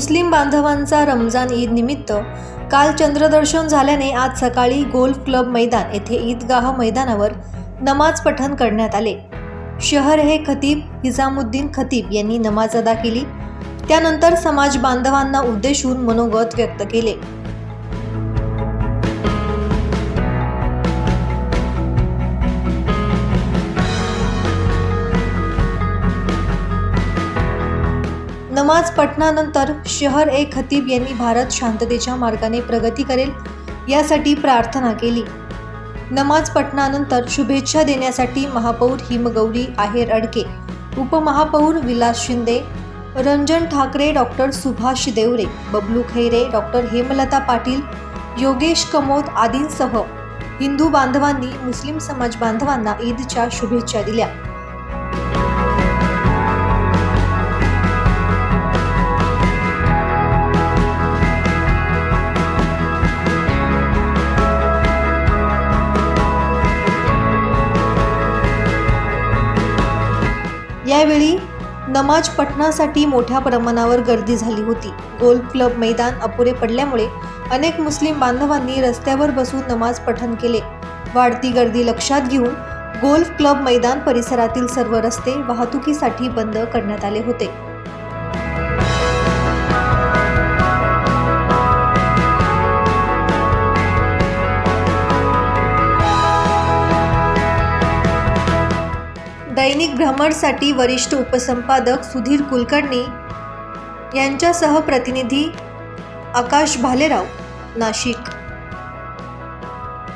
मुस्लिम बांधवांचा रमजान ईद निमित्त काल चंद्रदर्शन झाल्याने आज सकाळी गोल्फ क्लब मैदान येथे ईदगाह मैदानावर नमाज पठण करण्यात आले। शहर हे खतीब हिजामुद्दीन खतीब यांनी नमाज अदा केली। त्यानंतर समाज बांधवांना उद्देशून मनोगत व्यक्त केले। नमाज पठणानंतर शहर ए खतीब यांनी भारत शांततेच्या मार्गाने प्रगती करेल यासाठी प्रार्थना केली। नमाज पठणानंतर शुभेच्छा देण्यासाठी महापौर हिमगौरी आहेर अडके, उपमहापौर विलास शिंदे, रंजन ठाकरे, डॉक्टर सुभाष देवरे, बबलू खैरे, डॉक्टर हेमलता पाटील, योगेश कमोद आदींसह हिंदू बांधवांनी मुस्लिम समाज बांधवांना ईदच्या शुभेच्छा दिल्या। यावेळी नमाज पठणासाठी मोठ्या प्रमाणावर गर्दी झाली होती। गोल्फ क्लब मैदान अपुरे पडल्यामुळे अनेक मुस्लिम बांधवांनी रस्त्यावर बसून नमाज पठण केले। वाढती गर्दी लक्षात घेऊन गोल्फ क्लब मैदान परिसरातील सर्व रस्ते वाहतुकीसाठी बंद करण्यात आले होते। दैनिक भ्रमरसाठी वरिष्ठ उपसंपादक सुधीर कुलकर्णी यांच्यासह प्रतिनिधी आकाश भालेराव, नाशिक।